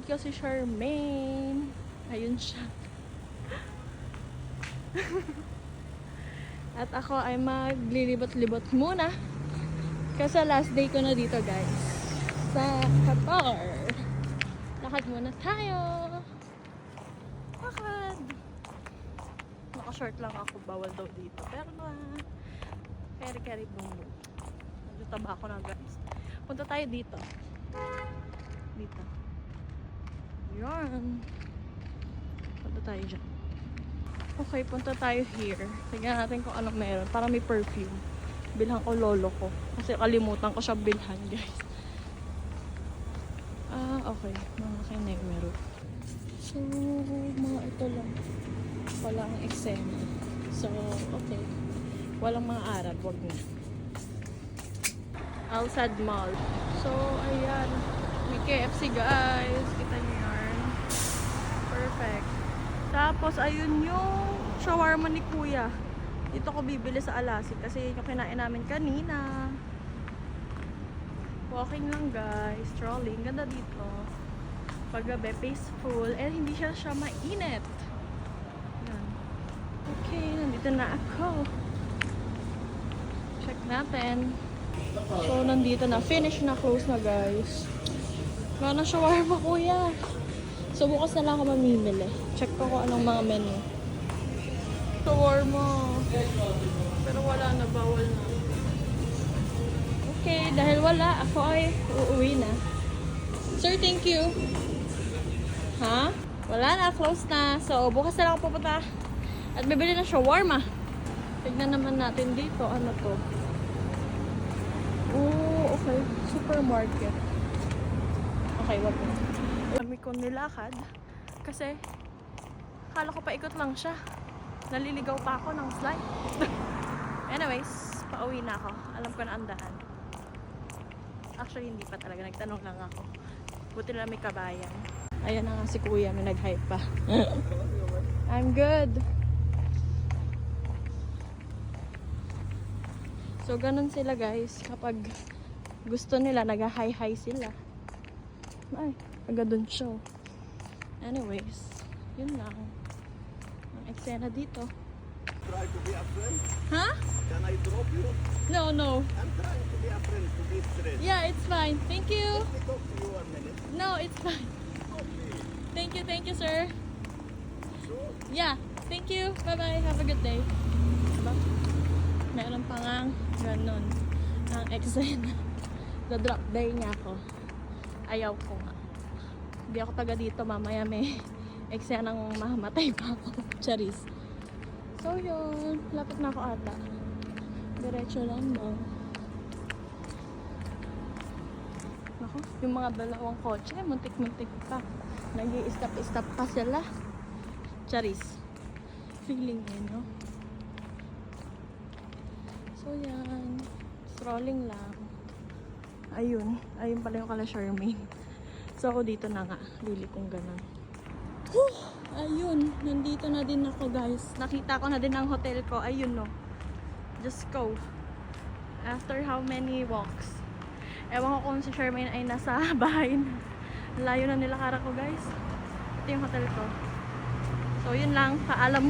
kapatid ko si Charmaine. Ayun siya. At ako ay maglilibot-libot muna. Kasi last day ko na dito, guys. Sa Qatar. Lakad muna tayo. Lakad. Naka-short lang ako. Bawal daw dito. Pero na, carry boom. Nagtaba ako na, guys. Punta tayo dito. Dito. Yan. Punta tayo dyan. Okay, punta tayo here. Tignan natin kung anong meron. Para may perfume. Bilhan ko lolo ko. Kasi kalimutan ko siya bilhan, guys. Okay. Mga kayo meron. So, mga ito lang. Walang eksena. So, okay. Walang mga Arab. Wag na. Al-Sad Mall. So, ayan. May KFC, guys. Kita niyo yan. Perfect. Tapos, ayun yung shawarma ni Kuya. Dito ko bibili sa Alasik kasi yung kinain namin kanina. Walking lang, guys. Strolling. Ganda dito. Paggabi, peaceful. And hindi siya mainit. Yan. Okay, nandito na ako. Check natin. So, nandito na. Finish na. Close na, guys. Wala na shawarma, Kuya. So, bukas na lang ako mamimili. Check ko kung anong mga menu. Shawarma. Pero wala na. Bawal na. Okay, dahil wala, ako ay uuwi na. Sir, thank you. Ha? Wala na. Close na. So, bukas na lang ako pupunta. At bibili na shawarma. Tignan naman natin dito. Ano to? Oh, okay. Supermarket. Okay, wag na. Kami ko nilakad kasi akala ko paikot lang siya. Naliligaw pa ako ng slide. Anyways, pauwi na ako. Alam ko na ang daan. Actually, hindi pa talaga. Nagtanong lang ako. Buti na may kabayan. Ayan na nga si Kuya. May nag-hype pa. I'm good. So, ganun sila, guys. Kapag gusto nila, nag-hi-hi sila. Ay, agad dun siya. Anyways, yun lang. Ang eksena dito. Try to be a friend? Huh? Can I drop you? No, no. I'm trying to be a friend, to be straight. Yeah, it's fine. Thank you. Let me talk to you 1 minute. No, it's fine. Okay. Thank you, sir. Sure. Yeah, thank you. Bye-bye. Have a good day. Diba? Meron pa nga ganun. Ang eksena. The-drop day niya ako. Ayaw ko nga. Hindi ako taga dito. Mamaya may eksena ng mamatay pa ako. Charis. So yun. Lapit na ako ata. Diretso lang daw. Ako, yung mga dalawang kotse, muntik-muntik pa. Nag-i-stop-stop pa sila. Charis. Feeling eh, no? So yan. Strolling lang. Ayun. Ayun pala yung kala Charmaine. So ako dito na nga. Lili kong ganun. Whew! Ayun. Nandito na din ako, guys. Nakita ko na din ang hotel ko. Ayun, no. Just go. After how many walks? Ewan ko kung si Charmaine ay nasa bahay na. Layo na nilakaran ko, guys. Ito yung hotel ko. So, yun lang. Paalam mo.